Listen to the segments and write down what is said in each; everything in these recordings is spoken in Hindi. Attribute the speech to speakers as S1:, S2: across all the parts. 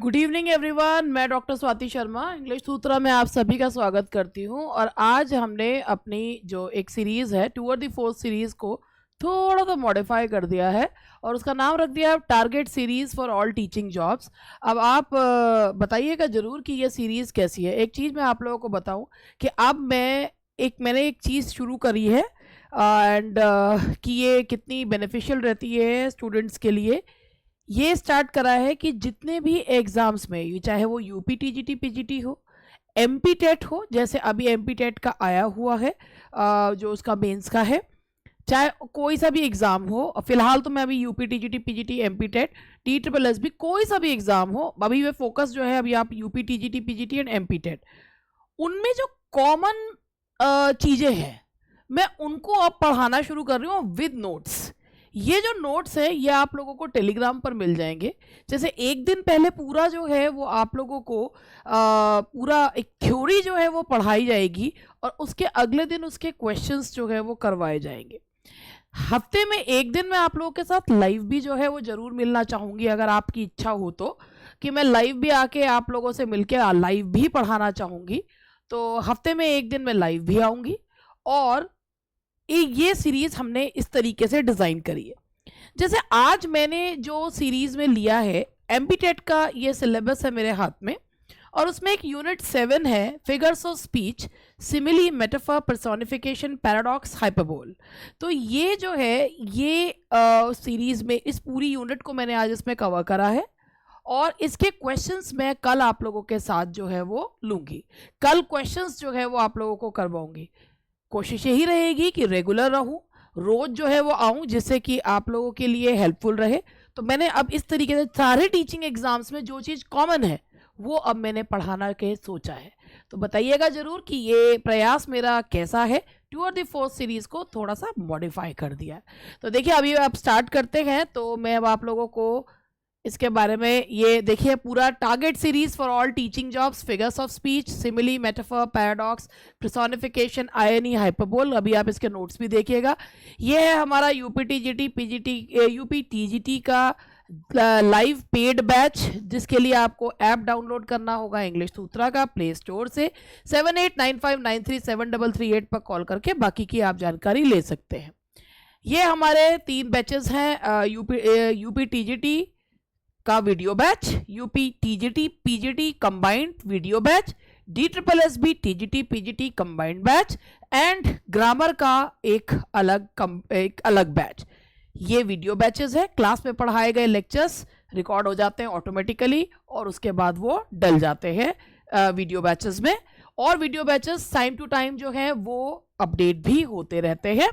S1: Good evening everyone. मैं डॉक्टर स्वाति शर्मा इंग्लिश सूत्रा में आप सभी का स्वागत करती हूं। और आज हमने अपनी जो एक सीरीज़ है टूवर्ड द फोर्थ सीरीज़ को थोड़ा सा मॉडिफाई कर दिया है और उसका नाम रख दिया है target series for all teaching jobs. अब आप बताइएगा ज़रूर कि ये सीरीज़ कैसी है। एक चीज़ मैं आप लोगों को बताऊं कि अब मैंने एक चीज़ शुरू करी है एंड कि ये कितनी बेनिफिशियल रहती है स्टूडेंट्स के लिए। ये स्टार्ट करा है कि जितने भी एग्ज़ाम्स में, ये चाहे वो यूपी टीजीटी पीजीटी हो, एमपी टेट हो, जैसे अभी एमपी टेट का आया हुआ है जो उसका मेंस का है, चाहे कोई सा भी एग्ज़ाम हो। फिलहाल तो मैं अभी UP TGT PGT MP TET TSSS भी कोई सा भी एग्ज़ाम हो, अभी वे फोकस जो है अभी आप UP TGT PGT and MP TET, उनमें जो कॉमन चीज़ें हैं मैं उनको अब पढ़ाना शुरू कर रही हूँ विद नोट्स। ये जो नोट्स है ये आप लोगों को टेलीग्राम पर मिल जाएंगे। जैसे एक दिन पहले पूरा जो है वो आप लोगों को पूरा एक थ्योरी जो है वो पढ़ाई जाएगी और उसके अगले दिन उसके क्वेश्चंस जो है वो करवाए जाएंगे। हफ्ते में एक दिन मैं आप लोगों के साथ लाइव भी जो है वो ज़रूर मिलना चाहूँगी, अगर आपकी इच्छा हो तो, कि मैं लाइव भी आके आप लोगों से मिलके लाइव भी पढ़ाना चाहूँगी। तो हफ्ते में एक दिन मैं लाइव भी आऊँगी। और ये सीरीज़ हमने इस तरीके से डिज़ाइन करी है। जैसे आज मैंने जो सीरीज़ में लिया है एमपी टेट का ये सिलेबस है मेरे हाथ में, और उसमें एक यूनिट 7 है figures of speech, simile, metaphor, personification, paradox, hyperbole. तो ये जो है ये सीरीज़ में इस पूरी यूनिट को मैंने आज इसमें कवर करा है और इसके क्वेश्चंस मैं कल आप लोगों के साथ जो है वो लूँगी। कल क्वेश्चंस जो है वो आप लोगों को करवाऊँगी। कोशिश यही रहेगी कि रेगुलर रहूं, रोज जो है वो आऊं, जिससे कि आप लोगों के लिए हेल्पफुल रहे। तो मैंने अब इस तरीके से सारे टीचिंग एग्जाम्स में जो चीज़ कॉमन है वो अब मैंने पढ़ाना के सोचा है। तो बताइएगा ज़रूर कि ये प्रयास मेरा कैसा है। टूवर्ड द फोर्थ सीरीज़ को थोड़ा सा मॉडिफाई कर दिया है। तो देखिए अभी आप स्टार्ट करते हैं, तो मैं अब आप लोगों को इसके बारे में, ये देखिए पूरा target series for all teaching jobs, figures of speech, simile, metaphor, paradox, personification, irony, hyperbole. अभी आप इसके नोट्स भी देखिएगा। ये है हमारा UP TGT PGT UP TGT का लाइव पेड बैच, जिसके लिए आपको ऐप डाउनलोड करना होगा इंग्लिश सूत्रा का प्ले स्टोर से। 7895937338 पर कॉल करके बाकी की आप जानकारी ले सकते हैं। ये हमारे 3 बैचेस हैं, यूपी टीजीटी का video batch, UP TGT PGT combined video batch, DSSB TGT PGT combined batch and grammar का एक अलग बैच। ये वीडियो बैचेस है। क्लास में पढ़ाए गए लेक्चर्स रिकॉर्ड हो जाते हैं ऑटोमेटिकली और उसके बाद वो डल जाते हैं वीडियो बैचेस में। और video batches time to time जो है वो अपडेट भी होते रहते हैं।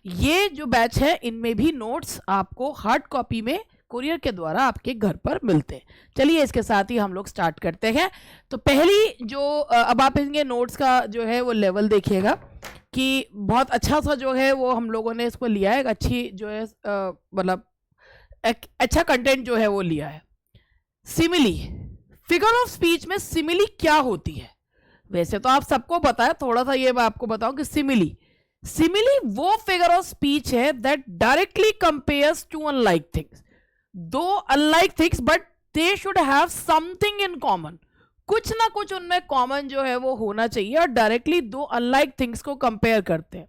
S1: ये जो बैच है इनमें भी नोट्स आपको हार्ड कॉपी में कुरियर के द्वारा आपके घर पर मिलते हैं। चलिए इसके साथ ही हम लोग स्टार्ट करते हैं। तो पहली जो अब आप इनके नोट्स का जो है वो लेवल देखिएगा कि बहुत अच्छा सा जो है वो हम लोगों ने इसको लिया है। एक अच्छी जो है मतलब अच्छा कंटेंट जो है वो लिया है। सिमिली, फिगर ऑफ स्पीच में सिमिली क्या होती है? वैसे तो आप सबको पता है, थोड़ा सा ये मैं आपको बताऊं कि सिमिली वो फिगर ऑफ स्पीच है that directly compares to unlike things. दो unlike things but they should have something in common. कुछ ना कुछ उनमें कॉमन जो है वो होना चाहिए और डायरेक्टली दो अनलाइक थिंग्स को कंपेयर करते हैं।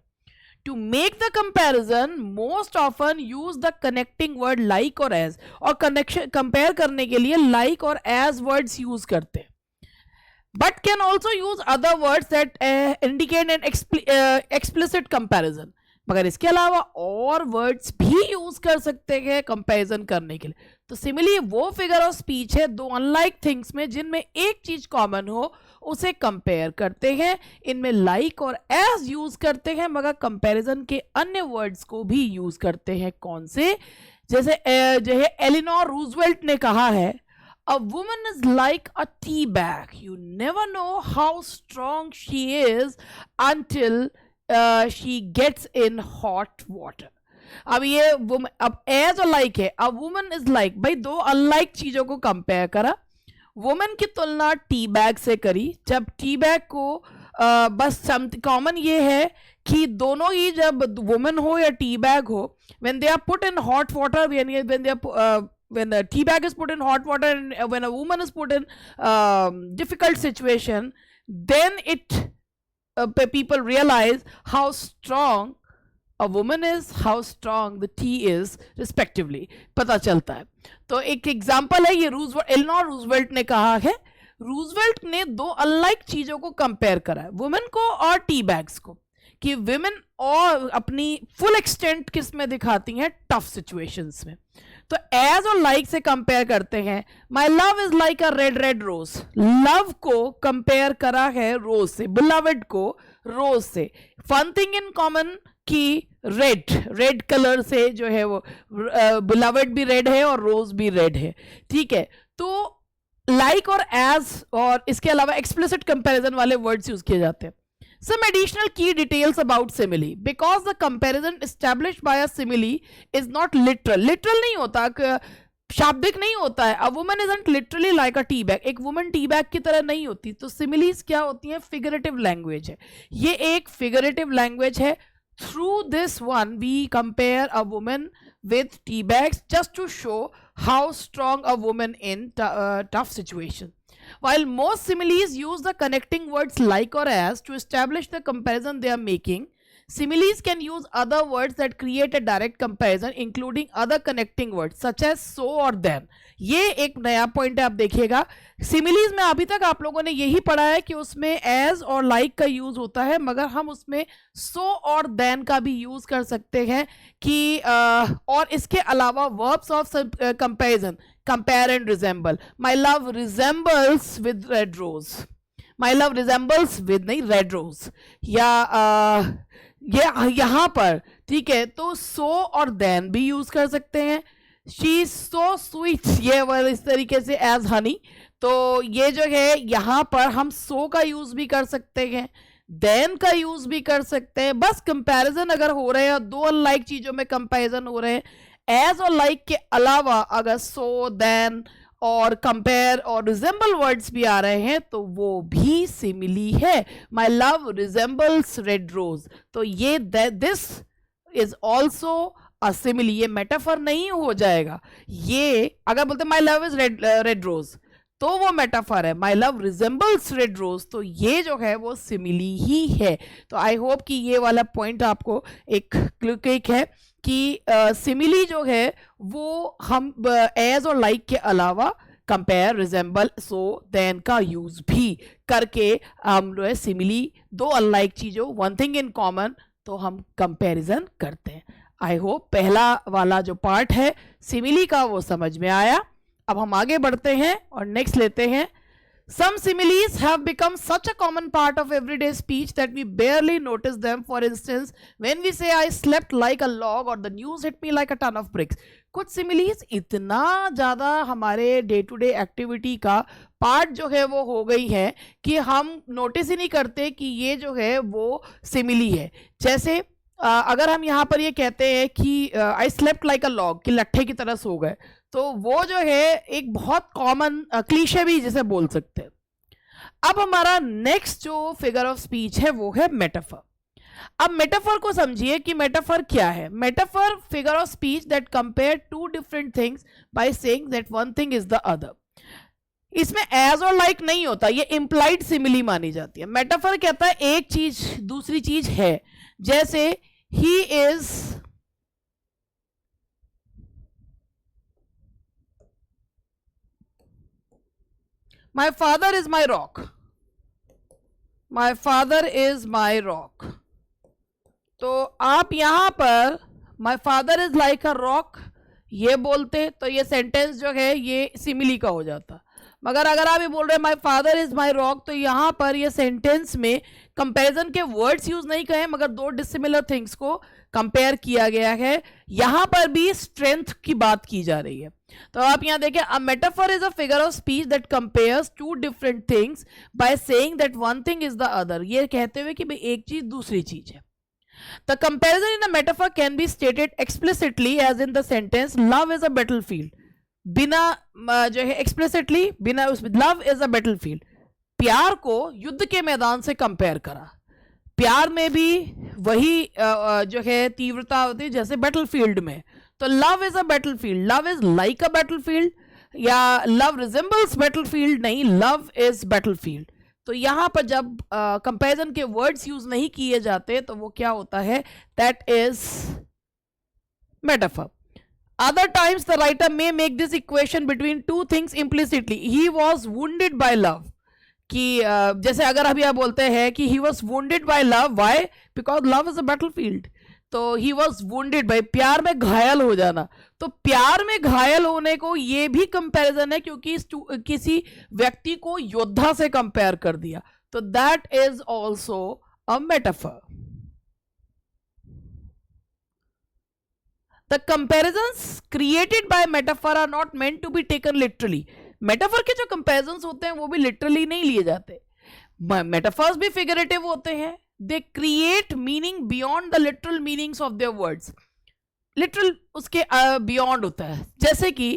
S1: To make the comparison most often use the connecting word like और एज, और कनेक्शन कंपेयर करने के लिए लाइक और एज वर्ड्स यूज करते हैं, but can also use other words that indicate an explicit comparison. मगर इसके अलावा और वर्ड्स भी यूज कर सकते हैं कंपैरिजन करने के लिए। तो सिमिली वो फिगर ऑफ स्पीच है दो अनलाइक थिंग्स में जिनमें एक चीज कॉमन हो उसे कंपेयर करते हैं। इनमें लाइक और एज यूज करते हैं मगर कंपैरिजन के अन्य वर्ड्स को भी यूज करते हैं। कौन से? जैसे जो है एलिनोर रूजवेल्ट ने कहा है, A woman is like a tea bag. You never know how strong she is until she gets in hot water. अब ये अब एज और लाइक है। अ वुमन इज लाइक, भाई दो अनलाइक चीजों को कंपेयर करा। वुमन की तुलना टी बैग से करी, जब टी बैग को बस कॉमन ये है कि दोनों ही, जब वुमन हो या टी बैग हो, when they are put in hot water, when they are when a tea bag is put in hot water and when a woman is put in difficult situation, then people realize how strong a woman is, how strong the tea is respectively, पता चलता है. तो एक एग्जाम्पल है ये एलेनोर रूजवेल्ट ने कहा है. रूजवेल्ट ने दो अनलाइक चीजों को कंपेयर करा है, वुमेन को और टी बैग्स को, कि वुमेन और अपनी फुल एक्सटेंट किस में दिखाती हैं, टफ सिचुएशंस में. तो एज और लाइक से कंपेयर करते हैं. My love is like a red red rose, love को कंपेयर करा है रोज से, बिलवड को रोज से. वन थिंग इन कॉमन कि रेड कलर से जो है वो बिलवड भी रेड है और रोज भी रेड है. ठीक है, तो लाइक और एज और इसके अलावा एक्सप्लिसिट कंपैरिजन वाले वर्ड्स यूज किए जाते हैं. Some additional key details about simile. Because the comparison established by a simile is not literal. Literal नहीं होता, शाब्दिक नहीं होता है. A woman isn't literally like a tea bag. एक woman tea bag की तरह नहीं होती. तो similes क्या होती हैं? Figurative language है. ये एक figurative language है. Through this one, we compare a woman with tea bags just to show how strong a woman in tough situation. While most similes use the connecting words like or as to establish the comparison they are making, similes can use other words that create a direct comparison, including other connecting words such as so और then. ये एक नया पॉइंट है, आप देखिएगा. सिमिलीज में अभी तक आप लोगों ने यही पढ़ा है कि उसमें एज और लाइक का यूज होता है, मगर हम उसमें सो और देन का भी यूज कर सकते हैं कि और इसके अलावा verbs of comparison, compare and resemble. My love resembles with red rose, my love resembles with नहीं रेड रोज, या ये यहाँ पर. ठीक है, तो सो और देन भी यूज कर सकते हैं. शी इज सो स्वीट, ये इस तरीके से एज हनी. तो ये जो है यहाँ पर हम सो का यूज भी कर सकते हैं, देन का यूज भी कर सकते हैं. बस कंपैरिजन अगर हो रहे हैं, दो अनलाइक चीजों में कंपैरिजन हो रहे हैं, एज और लाइक के अलावा अगर सो, देन और कंपेयर और रिजेंबल वर्ड्स भी आ रहे हैं, तो वो भी सिमिली है. My love resembles red rose, तो ये this is also a simile. ये मेटाफर नहीं हो जाएगा. ये अगर बोलते my love is red rose तो वो मेटाफर है. My love resembles red rose, तो ये जो है वो सिमिली ही है. तो आई होप कि ये वाला पॉइंट आपको एक क्लिक है कि सिमिली जो है वो हम एज और लाइक के अलावा कंपेयर, रिजेंबल, सो, देन का यूज भी करके हम जो है सिमिली, दो अनलाइक चीजों, वन थिंग इन कॉमन, तो हम कंपैरिजन करते हैं. आई होप पहला वाला जो पार्ट है सिमिली का वो समझ में आया. अब हम आगे बढ़ते हैं और नेक्स्ट लेते हैं. Some similes have become such a common part of everyday speech that we barely notice them. For instance, when we say I slept like a log or the news hit me like a ton of bricks. कुछ similes इतना ज़्यादा हमारे डे टू डे एक्टिविटी का पार्ट जो है वो हो गई है कि हम नोटिस ही नहीं करते कि ये जो है वो सिमिली है. जैसे अगर हम यहाँ पर ये कहते हैं कि I slept like a log, कि लट्ठे की तरह सो गए, तो वो जो है एक बहुत कॉमन क्लीशे भी जिसे बोल सकते हैं. अब हमारा नेक्स्ट जो फिगर ऑफ स्पीच है वो है मेटाफर. अब मेटाफर को समझिए कि मेटाफर क्या है. Metaphor figure of speech that compare two different things by saying that one thing is the other. इसमें एज और लाइक नहीं होता, ये इंप्लाइड सिमिली मानी जाती है. मेटाफर कहता है एक चीज दूसरी चीज है. जैसे he is My father is my rock. My father is my rock. तो आप यहां पर my father is like a rock ये बोलते तो ये सेंटेंस जो है ये सिमिली का हो जाता. मगर अगर आप ये बोल रहे हैं my father is my rock, तो यहां पर ये सेंटेंस में कंपैरिजन के वर्ड्स यूज नहीं कहे, मगर दो डिसिमिलर थिंग्स को कंपेयर किया गया है. यहां पर भी स्ट्रेंथ की बात की जा रही है. तो आप यहां देखें, a metaphor is a figure of speech that compares two different things by saying that one thing is the other. ये कहते हुए कि भाई एक चीज दूसरी चीज है. The comparison in a metaphor can be stated explicitly as in the sentence love is a battlefield. बिना जो है explicitly बिना उसमें love is a battlefield. प्यार को युद्ध के मैदान से कंपेयर करा. प्यार में भी वही जो है तीव्रता होती है जैसे बैटलफील्ड में. तो love is a battlefield, love is like a battlefield, या लव रिजेंबल्स बैटलफील्ड, नहीं, लव इज बैटलफील्ड। तो यहां पर जब कंपैरिजन के वर्ड्स यूज नहीं किए जाते तो वो क्या होता है, that is metaphor. Other times the writer may make this equation between two things implicitly. He was wounded by love. कि जैसे अगर अभी आप बोलते हैं कि he was wounded by love, why? Because love is a battlefield. तो he was wounded by, प्यार में घायल हो जाना, तो प्यार में घायल होने को ये भी कंपैरिजन है क्योंकि किसी व्यक्ति को योद्धा से कंपेयर कर दिया, तो that is also a metaphor. The comparisons created by metaphor are not meant to be taken literally. Metaphor के जो comparisons होते हैं वो भी literally नहीं लिए जाते. Metaphors भी figurative होते हैं. They create meaning beyond the literal meanings of their words. Literal उसके beyond होता है. जैसे कि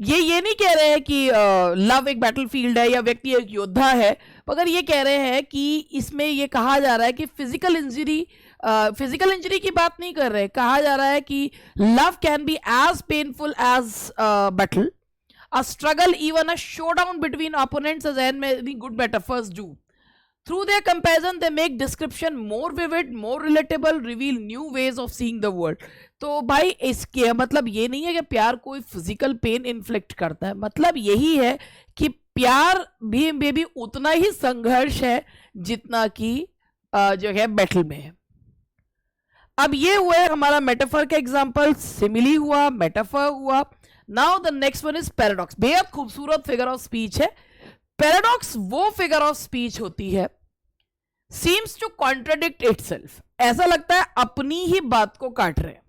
S1: ये नहीं कह रहे हैं कि लव एक बैटलफील्ड है या व्यक्ति एक योद्धा है, मगर ये कह रहे हैं कि इसमें ये कहा जा रहा है कि फिजिकल इंजरी की बात नहीं कर रहे, कहा जा रहा है कि love can be as painful as battle, a struggle, even a showdown between opponents, as any good metaphors do. Through their comparison, they make description more vivid, more relatable, reveal new ways of seeing the world. तो भाई इसके मतलब ये नहीं है कि प्यार कोई फिजिकल पेन इन्फ्लिक्ट करता है, मतलब यही है कि प्यार भी में भी उतना ही संघर्ष है जितना कि जो है बैटल में है. अब ये हुआ है हमारा मेटाफर का एग्जांपल, सिमिली हुआ, मेटाफर हुआ. Now the next one is paradox. बेहद खूबसूरत फिगर ऑफ स्पीच है. पैराडॉक्स वो फिगर ऑफ स्पीच होती है, सीम्स टू कॉन्ट्राडिक्ट इटसेल्फ, ऐसा लगता है अपनी ही बात को काट रहे हैं,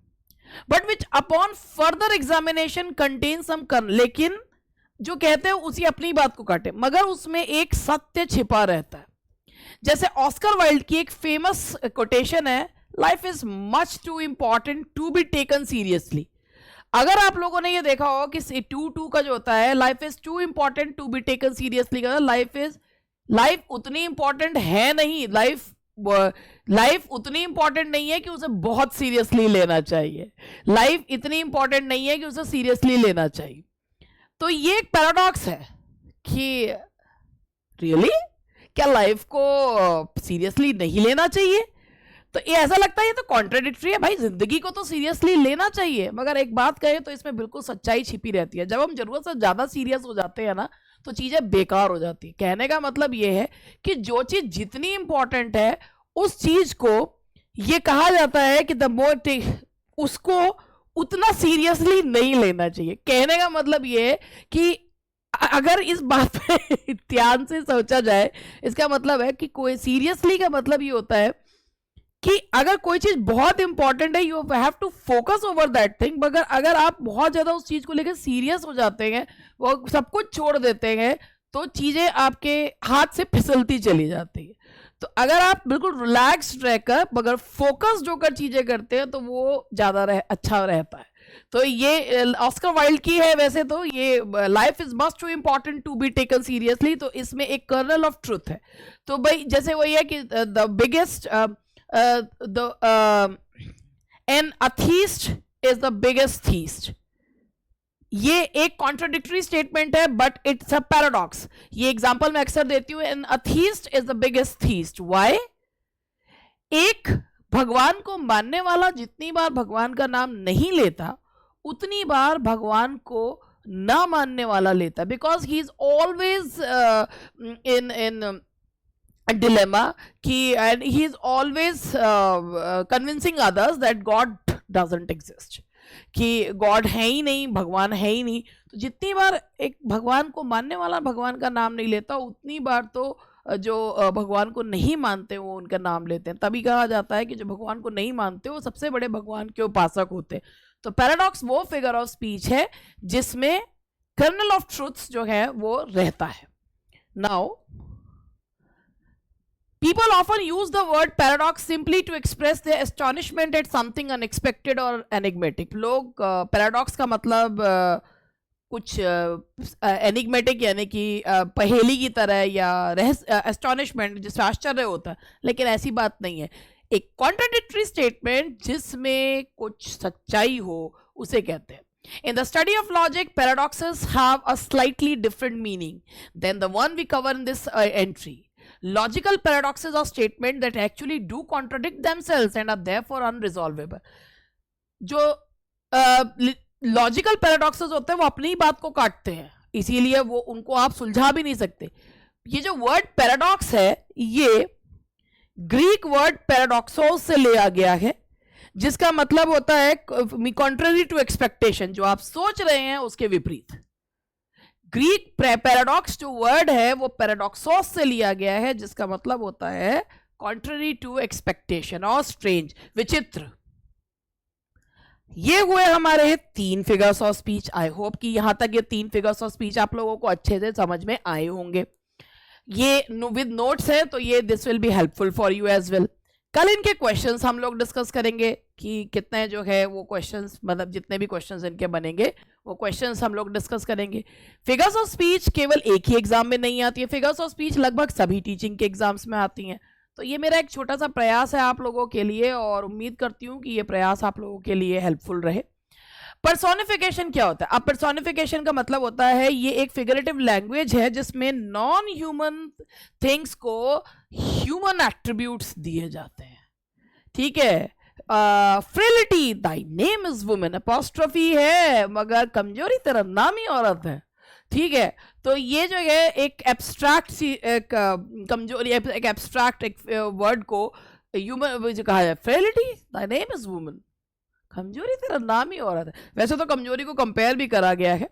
S1: but which upon further examination contain some, लेकिन जो कहते हैं उसी अपनी बात को काटे मगर उसमें एक सत्य छिपा रहता है. जैसे ऑस्कर वाइल्ड की एक फेमस कोटेशन है, life is much too important to be taken seriously. अगर आप लोगों ने ये देखा होगा कि टू का जो होता है, life is too important to be taken seriously, life उतनी इंपॉर्टेंट है नहीं, लाइफ उतनी इंपॉर्टेंट नहीं है कि उसे बहुत सीरियसली लेना चाहिए, लाइफ इतनी इंपॉर्टेंट नहीं है कि उसे सीरियसली लेना चाहिए. तो ये एक पैराडॉक्स है कि रियली क्या लाइफ को सीरियसली नहीं लेना चाहिए. तो ये ऐसा लगता है ये तो कॉन्ट्राडिक्टरी है, भाई जिंदगी को तो सीरियसली लेना चाहिए, मगर एक बात कहें तो इसमें बिल्कुल सच्चाई छिपी रहती है. जब हम जरूरत से ज्यादा सीरियस हो जाते हैं ना तो चीजें बेकार हो जाती है. कहने का मतलब ये है कि जो चीज जितनी इंपॉर्टेंट है उस चीज को ये कहा जाता है कि द मोर उसको उतना सीरियसली नहीं लेना चाहिए. कहने का मतलब ये है कि अगर इस बात पे ध्यान से सोचा जाए, इसका मतलब है कि कोई सीरियसली का मतलब ये होता है कि अगर कोई चीज बहुत इंपॉर्टेंट है, you have to focus over that thing, मगर अगर आप बहुत ज्यादा उस चीज को लेकर सीरियस हो जाते हैं, वो सब कुछ छोड़ देते हैं, तो चीजें आपके हाथ से फिसलती चली जाती है. तो अगर आप बिल्कुल रिलैक्स्ड रहकर मगर फोकस होकर चीजें करते हैं तो वो ज्यादा अच्छा रहता है. तो ये ऑस्कर वाइल्ड की है. वैसे तो ये life is must too important to be taken seriously, तो इसमें एक कर्नल ऑफ ट्रुथ है. तो भाई जैसे वही है कि the biggest an atheist is the biggest theist. ये एक कॉन्ट्राडिक्टरी स्टेटमेंट है बट इट्स अ पैराडॉक्स. ये एग्जांपल मैं अक्सर देती हूँ. An atheist is the biggest theist. Why? एक भगवान को मानने वाला जितनी बार भगवान का नाम नहीं लेता उतनी बार भगवान को ना मानने वाला लेता, because he is always in dilemma ki, and he is always convincing others that God doesn't exist, कि गॉड है ही नहीं, भगवान है ही नहीं. तो जितनी बार एक भगवान को मानने वाला भगवान का नाम नहीं लेता उतनी बार तो जो भगवान को नहीं मानते वो उनका नाम लेते हैं. तभी कहा जाता है कि जो भगवान को नहीं मानते वो सबसे बड़े भगवान के उपासक होते हैं. तो पैराडॉक्स वो फिगर ऑफ स्पीच है जिसमें कर्नल ऑफ ट्रुथ्स जो है वो रहता है. Now people often use the word paradox simply to express their astonishment at something unexpected or enigmatic. लोग paradox का मतलब कुछ enigmatic यानी कि पहेली की तरह या astonishment जिससे आश्चर्य होता है, लेकिन ऐसी बात नहीं है. एक कॉन्ट्राडिक्टरी स्टेटमेंट जिसमें कुछ सच्चाई हो उसे कहते हैं. In the study of logic, paradoxes have a slightly different meaning than the one we cover in this entry. Logical paradoxes are statements that actually do contradict themselves and are therefore unresolvable. जो लॉजिकल पैराडॉक्सेस होते हैं वो अपनी ही बात को काटते हैं, इसीलिए वो उनको आप सुलझा भी नहीं सकते. ये जो वर्ड पैराडॉक्स है ये ग्रीक वर्ड पैराडॉक्सोस से लिया गया है, जिसका मतलब होता है कॉन्ट्ररी टू एक्सपेक्टेशन, जो आप सोच रहे हैं उसके विपरीत. ग्रीक पैराडॉक्स जो वर्ड है वो पैराडॉक्सोस से लिया गया है, जिसका मतलब होता है कॉन्ट्ररी टू एक्सपेक्टेशन और स्ट्रेंज, विचित्र. ये हुए हमारे 3 figures of speech. I hope कि यहां तक ये 3 फिगर्स ऑफ स्पीच आप लोगों को अच्छे से समझ में आए होंगे. ये विद नोट्स है तो ये this will be helpful for you as well. कल इनके क्वेश्चंस हम लोग डिस्कस करेंगे कि कितने जो है वो क्वेश्चंस, मतलब जितने भी क्वेश्चंस इनके बनेंगे वो क्वेश्चंस हम लोग डिस्कस करेंगे. फिगर्स ऑफ स्पीच केवल एक ही एग्जाम में नहीं आती है, फिगर्स ऑफ स्पीच लगभग सभी टीचिंग के एग्जाम्स में आती हैं. तो ये मेरा एक छोटा सा प्रयास है आप लोगों के लिए और उम्मीद करती हूँ कि ये प्रयास आप लोगों के लिए हेल्पफुल रहे. पर्सोनिफिकेशन क्या होता है? अब पर्सोनिफिकेशन का मतलब होता है ये एक फिगरेटिव लैंग्वेज है जिसमें नॉन ह्यूमन थिंग्स को ह्यूमन एट्रीब्यूट्स दिए जाते हैं. ठीक है. Frailty, thy name is women, apostrophe है मगर कमजोरी तेरा नाम ही औरत है. ठीक है. तो ये जो है एक एब्स्ट्रैक्ट सी कमजोरी, एक एब्स्ट्रैक्ट एक वर्ड को ह्यूमन जो कहा है, frailty, thy name is women, कमजोरी तेरा नाम ही औरत है. वैसे तो कमजोरी को कंपेयर भी करा गया है.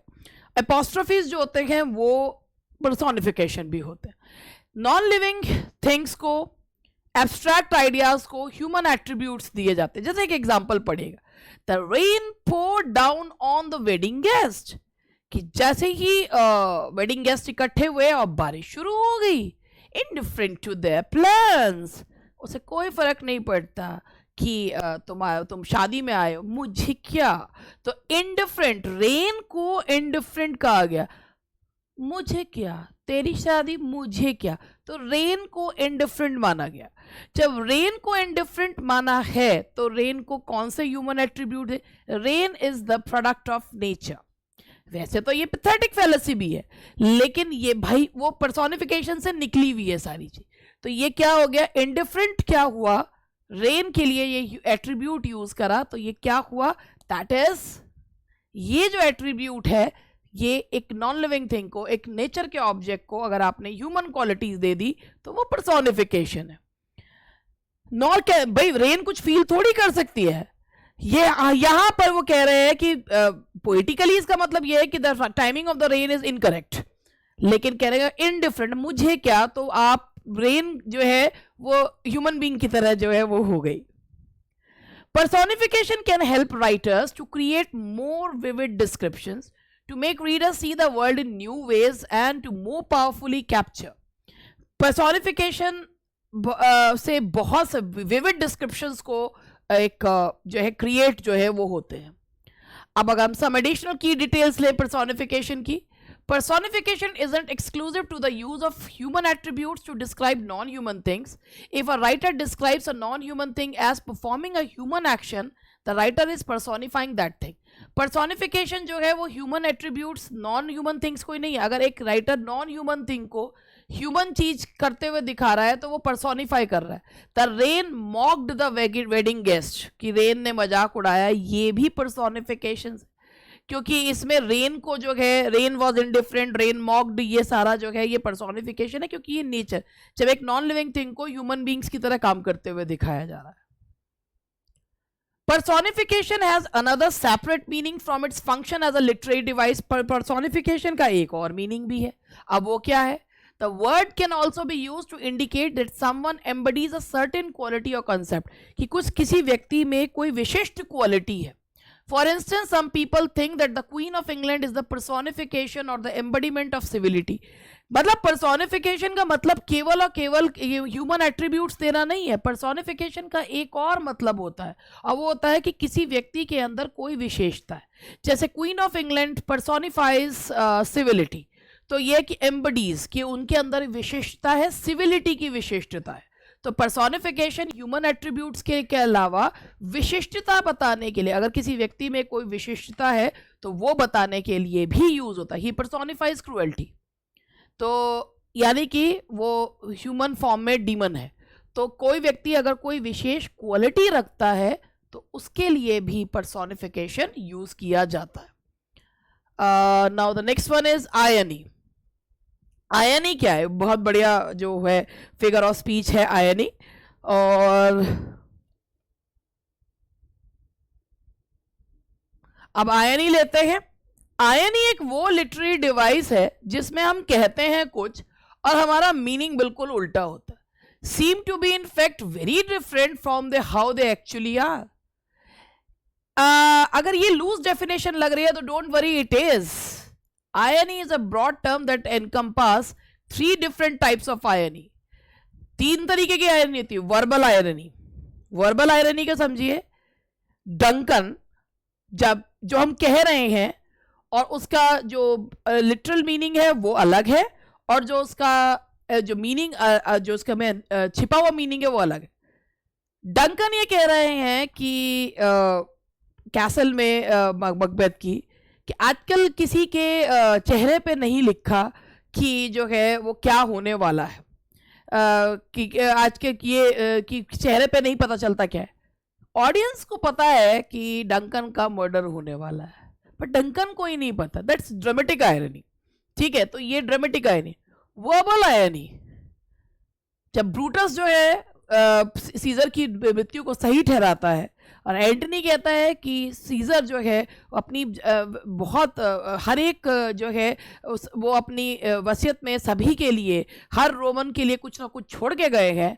S1: एपोस्ट्रोफीज जो होते हैं वो पर्सोनिफिकेशन भी होते हैं. नॉन लिविंग थिंग्स को, एब्स्ट्रैक्ट आइडियाज को ह्यूमन एट्रीब्यूट्स दिए जाते हैं. जैसे एक एग्जांपल पढ़िएगा, the rain poured down on the wedding guest, कि जैसे ही वेडिंग गेस्ट इकट्ठे हुए और बारिश शुरू हो गई. इनडिफरेंट टू देयर प्लान्स, उसे कोई फर्क नहीं पड़ता कि तुम शादी में आए हो, मुझे क्या. तो इनडिफरेंट, रेन को इनडिफरेंट कहा गया. मुझे क्या, तेरी शादी, मुझे क्या. तो रेन को इनडिफरेंट माना गया. जब रेन को इनडिफरेंट माना है तो रेन को कौन से ह्यूमन एट्रीब्यूट है? Rain is the product of nature. वैसे तो ये पैथेटिक फैलेसी भी है, लेकिन ये भाई वो पर्सोनिफिकेशन से निकली हुई है सारी चीज. तो ये क्या हो गया, इनडिफरेंट क्या हुआ, रेन के लिए ये एट्रीब्यूट यूज करा, तो ये क्या हुआ, दैट इज, ये जो एट्रीब्यूट है ये एक नॉन लिविंग थिंग को, एक नेचर के ऑब्जेक्ट को अगर आपने ह्यूमन क्वालिटीज दे दी तो वो पर्सोनिफिकेशन है. नॉर क्या भाई, रेन कुछ फील थोड़ी कर सकती है. ये यहां पर वो कह रहे हैं कि पोइटिकली इसका मतलब ये है कि the timing of the rain is incorrect, लेकिन कह रहे हैं इनडिफरेंट, मुझे क्या. तो आप रेन जो है वो ह्यूमन बीइंग की तरह जो है वो हो गई. Personification can help writers to create more vivid descriptions, to make readers see the world in new ways and to more powerfully capture. Personification से बहुत से vivid descriptions को एक जो है create जो है वो होते हैं. अब अगर हम some additional key details लें personification की, personification isn't exclusive to the use of human attributes to describe non-human things. If a writer describes a non-human thing as performing a human action, the writer is personifying that thing. Personification जो है वो human attributes, non-human things कोई नहीं है. अगर एक writer non-human thing को human चीज करते हुए दिखा रहा है तो वो personify कर रहा है. The rain mocked the wedding guest, कि रेन ने मजाक उड़ाया, ये भी personification, क्योंकि इसमें रेन को जो है, rain was indifferent, rain mocked, ये सारा जो है ये पर्सोनिफिकेशन है, क्योंकि ये नेचर, जब एक नॉन लिविंग थिंग को ह्यूमन बींग्स की तरह काम करते हुए दिखाया जा रहा है. Personification has another separate meaning from its function as a literary device. Personification का एक और मीनिंग भी है. अब वो क्या है? The word can also be used to indicate that someone embodies a certain quality or concept, कि कुछ किसी व्यक्ति में कोई विशिष्ट क्वालिटी है. For instance, some people think that the Queen of England is the personification or the embodiment of civility. मतलब personification का मतलब केवल और केवल human attributes देना नहीं है. personification का एक और मतलब होता है, और वो होता है कि किसी व्यक्ति के अंदर कोई विशेषता है. जैसे Queen of England personifies civility, तो ये कि embodies, कि उनके अंदर विशिष्टता है, civility की विशिष्टता है. तो पर्सोनिफिकेशन ह्यूमन एट्रीब्यूट्स के अलावा विशिष्टता बताने के लिए, अगर किसी व्यक्ति में कोई विशिष्टता है तो वो बताने के लिए भी यूज होता है। ही पर्सोनिफाइज क्रुएल्टी, तो यानी कि वो ह्यूमन फॉर्म में डीमन है। तो कोई व्यक्ति अगर कोई विशेष क्वालिटी रखता है तो उसके लिए भी पर्सोनिफिकेशन यूज किया जाता है। Now the next one is irony. Irony क्या है? बहुत बढ़िया जो है फिगर ऑफ स्पीच है आयनी। और अब आयनी लेते हैं। आयनी एक वो लिटरेरी डिवाइस है जिसमें हम कहते हैं कुछ और हमारा मीनिंग बिल्कुल उल्टा होता है। seem to be in fact very different from the how they actually are. अगर ये लूज डेफिनेशन लग रही है तो don't worry, it is. Irony is a broad term that encompass 3 different types of irony. 3 तरीके की आयरनी होती है। वर्बल आयरनी, वर्बल आयरनी का समझिए, डंकन, जब जो हम कह रहे हैं और उसका जो लिटरल मीनिंग है वो अलग है, और जो उसका जो मीनिंग जो उसका में छिपा हुआ मीनिंग है वो अलग है। डंकन ये कह रहे हैं कि कैसल में मकबथ की कि आजकल किसी के चेहरे पे नहीं लिखा कि जो है वो क्या होने वाला है, कि आज के ये कि चेहरे पे नहीं पता चलता क्या है। ऑडियंस को पता है कि डंकन का मर्डर होने वाला है, पर डंकन को ही नहीं पता। दैट्स ड्रामेटिक आयरनी, ठीक है। तो ये ड्रामेटिक आयरनी। वर्बल आयरनी, जब ब्रूटस जो है सीजर की मृत्यु को सही ठहराता है और एंटनी कहता है कि सीजर जो है अपनी बहुत हर एक जो है वो अपनी वसीयत में सभी के लिए, हर रोमन के लिए कुछ ना कुछ छोड़ के गए हैं,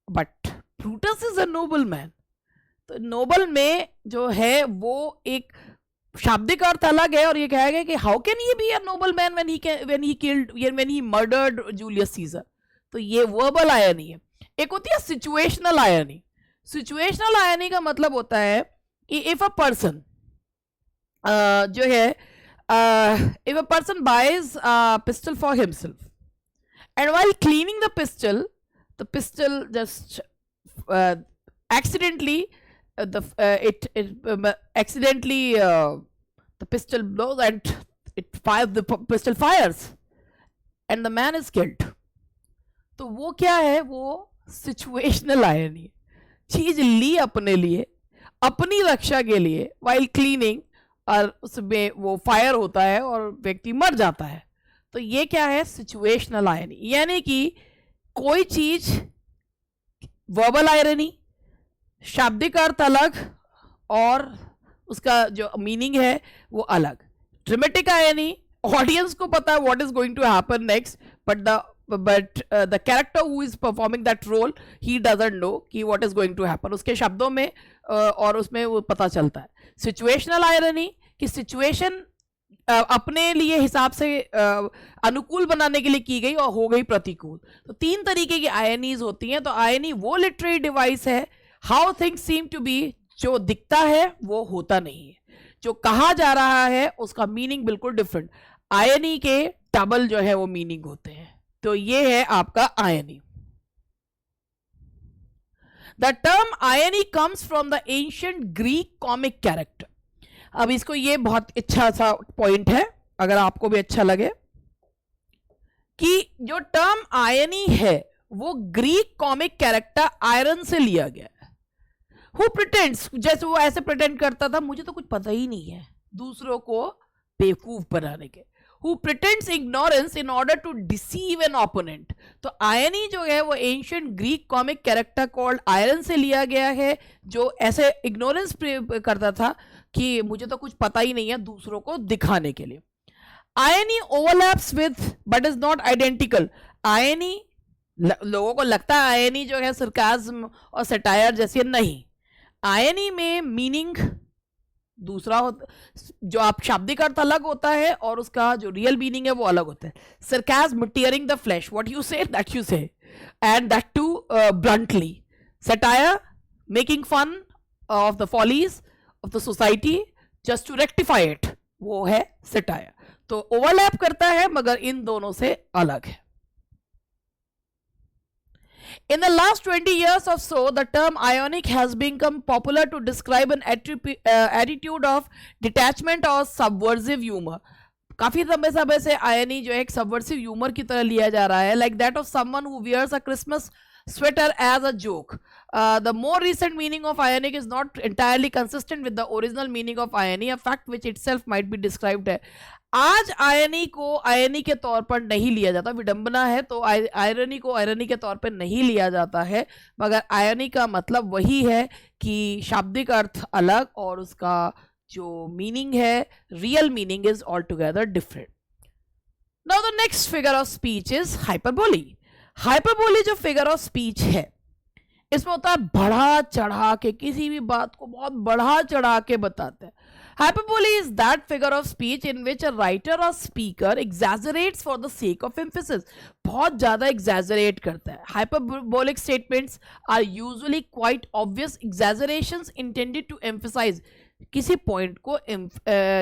S1: but Brutus is a noble man. तो नोबल में जो है वो एक शाब्दिक अर्थ अलग है, और ये कहा गया कि how can he be a noble man when he murdered Julius Caesar. तो ये वर्बल आयरनी है। एक होती है सिचुएशनल आयरनी। सिचुएशनल आयरनी का मतलब होता है कि इफ अ पर्सन जो है if a person buys pistol for himself and while cleaning the pistol just accidentally the pistol blows and the pistol fires and the man is killed. तो वो क्या है? वो सिचुएशनल आयरनी। चीज ली अपने लिए, अपनी रक्षा के लिए, वाइल क्लीनिंग, और उसमें वो फायर होता है और व्यक्ति मर जाता है। तो ये क्या है? Situational irony. यानी कि कोई चीज वर्बल आयरनी, शाब्दिक अर्थ अलग और उसका जो मीनिंग है वो अलग। ड्रामेटिक आयरनी, ऑडियंस को पता है what is going to happen next, but the character who is performing that role, he doesn't know कि what is going to happen। उसके शब्दों में और उसमें वो पता चलता है। सिचुएशनल आयरनी कि सिचुएशन अपने लिए हिसाब से अनुकूल बनाने के लिए की गई और हो गई प्रतिकूल। तो 3 तरीके की आयरनीज होती हैं। तो आयरनी वो लिटरेरी डिवाइस है, how things seem to be, जो दिखता है वो होता नहीं है, जो कहा जा रहा है उसका मीनिंग बिल्कुल डिफरेंट। आयरनी के डबल जो है वो मीनिंग होते हैं। तो ये है आपका irony. The term irony comes from the ancient Greek comic character. अब इसको, ये बहुत अच्छा सा पॉइंट है, अगर आपको भी अच्छा लगे, कि जो टर्म आयरनी है वो ग्रीक कॉमिक कैरेक्टर आयरन से लिया गया है। हु प्रिटेंड्स, जैसे वो ऐसे प्रिटेंड करता था मुझे तो कुछ पता ही नहीं है, दूसरों को बेवकूफ बनाने के। Who pretends ignorance in order to deceive an opponent। तो आयरनी जो है वो ancient Greek comic character called iron से लिया गया है, जो ऐसे इग्नोरेंस करता था कि मुझे तो कुछ पता ही नहीं है, दूसरों को दिखाने के लिए। Irony overlaps with but is not identical. Irony लोगों को लगता है आयरनी जो है सरकाज़्म और सटायर जैसी, नहीं। आयरनी में मीनिंग दूसरा होता, जो आप शाब्दिक अर्थ अलग होता है और उसका जो रियल मीनिंग है वो अलग होता है। Sarcasm tearing the flesh, what you say that you say, and that too bluntly. Satire making fun of the follies of the society just to rectify it, वो है सटायर। तो ओवरलैप करता है मगर इन दोनों से अलग है। In the last 20 years or so, the term ionic has become popular to describe an attitude of detachment or subversive humor. काफी लंबे समय से आयनी जो है एक सबवर्सिव ह्यूमर की तरह लिया जा रहा है, like that of someone who wears a Christmas sweater as a joke. The more recent meaning of ionic is not entirely consistent with the original meaning of irony, a fact which itself might be described है. आज आयनी को आयनी के तौर पर नहीं लिया जाता, विडंबना है तो आयरनी को आयरनी के तौर पर नहीं लिया जाता है, मगर आयनी का मतलब वही है कि शाब्दिक अर्थ अलग और उसका जो मीनिंग है, real meaning is all together different. Now the next figure of speech is hyperbole. Hyperbole जो फिगर ऑफ स्पीच है, इसमें होता है बढ़ा चढ़ा के, किसी भी बात को बहुत बढ़ा चढ़ा के बताते हैं. Hyperbole is that figure of speech in which a writer or speaker exaggerates for the sake of emphasis. बहुत ज़्यादा exaggerate करता है. Hyperbolic statements are usually quite obvious exaggerations intended to emphasize. किसी point को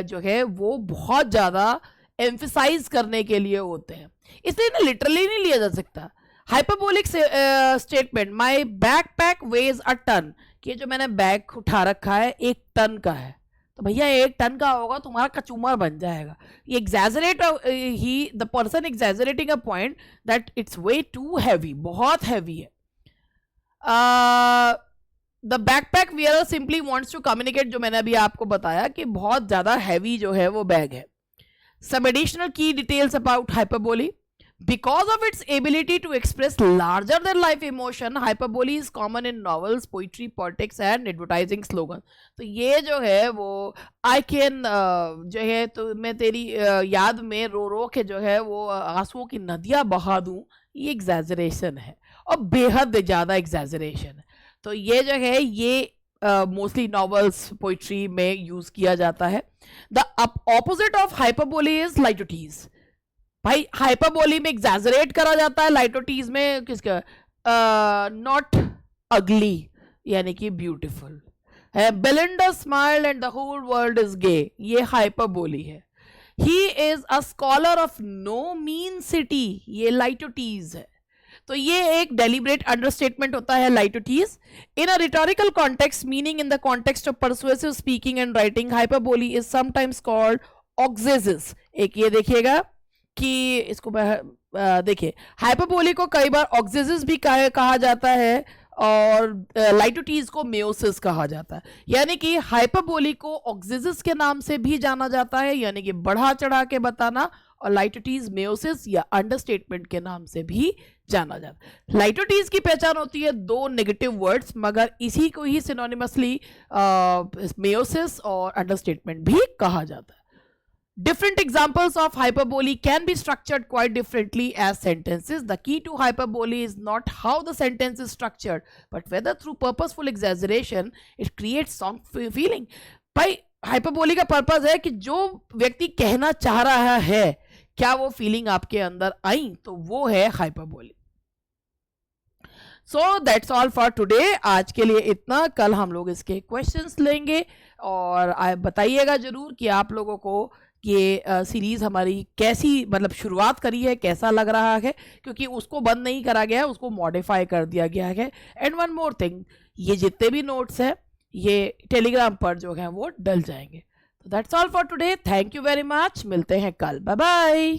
S1: जो है वो बहुत ज़्यादा emphasize करने के लिए होते हैं, इसलिए इन्हें literally नहीं लिया जा सकता. Hyperbolic statement, my backpack weighs a ton. कि जो मैंने बैग उठा रखा है 1 टन का है, तो भैया 1 टन का होगा, तुम्हारा कचूमर बन जाएगा. ये exaggerate, he the person exaggerating a point that it's way too heavy, बहुत हैवी है. The backpack wearer simply wants to communicate, जो मैंने अभी आपको बताया कि बहुत ज्यादा हैवी जो है वो बैग है. सम एडिशनल की details about hyperbole. Because of its ability to express larger than life emotion, hyperbole is common in novels, poetry, politics and advertising slogans. तो ये जो है वो I can जो है तो मैं तेरी याद में रो रो के जो है वो आंसुओं की नदियाँ बहा दूँ, ये एग्जैजरेशन है और बेहद ज़्यादा एग्जैजरेशन है. तो ये जो है ये मोस्टली नॉवेल्स, पोइट्री में यूज़ किया जाता है. The opposite of hyperbole is litotes. भाई हाइपरबोली में एग्जैजरेट करा जाता है, लाइटोटीज में किसका, नॉट अगली यानी कि ब्यूटीफुल है. Belinda smiled and the whole world is gay, ये हाइपरबोली है. He is a scholar of no mean city, ये लाइटोटीज है. तो ये एक डेलिब्रेट अंडरस्टेटमेंट होता है litotes. In a rhetorical context, meaning in the context of persuasive speaking and writing, hyperbole is sometimes called auxesis. एक ये देखिएगा कि इसको देखिए, हाइपरबोली को कई बार ऑक्सेसिस भी कहा जाता है और लाइटोटीज को मेयोसिस कहा जाता है. यानी कि हाइपरबोली को ऑक्सेसिस के नाम से भी जाना जाता है, यानी कि बढ़ा चढ़ा के बताना, और लाइटोटीज मेयोसिस या अंडरस्टेटमेंट के नाम से भी जाना जाता है. लाइटोटीज की पहचान होती है 2 नेगेटिव वर्ड्स, मगर इसी को ही सिनोनिमसली मेयोसिस और अंडरस्टेटमेंट भी कहा जाता है. Different examples of hyperbole can be structured quite differently as sentences. The key to hyperbole is not how the sentence is structured, but whether through purposeful exaggeration it creates some feeling. भाई हाइपरबोली का पर्पस है कि जो व्यक्ति कहना चाह रहा है, क्या वो फीलिंग आपके अंदर आई, तो वो है hyperbole. So that's all for today. आज के लिए इतना. कल हम लोग इसके क्वेश्चंस लेंगे और बताइएगा जरूर कि आप लोगों को ये सीरीज़ हमारी कैसी, मतलब शुरुआत करी है, कैसा लग रहा है, क्योंकि उसको बंद नहीं करा गया है, उसको मॉडिफाई कर दिया गया है. एंड वन मोर थिंग, ये जितने भी नोट्स हैं ये टेलीग्राम पर जो है वो डल जाएंगे. तो that's all for today. Thank you very much. मिलते हैं कल. Bye bye.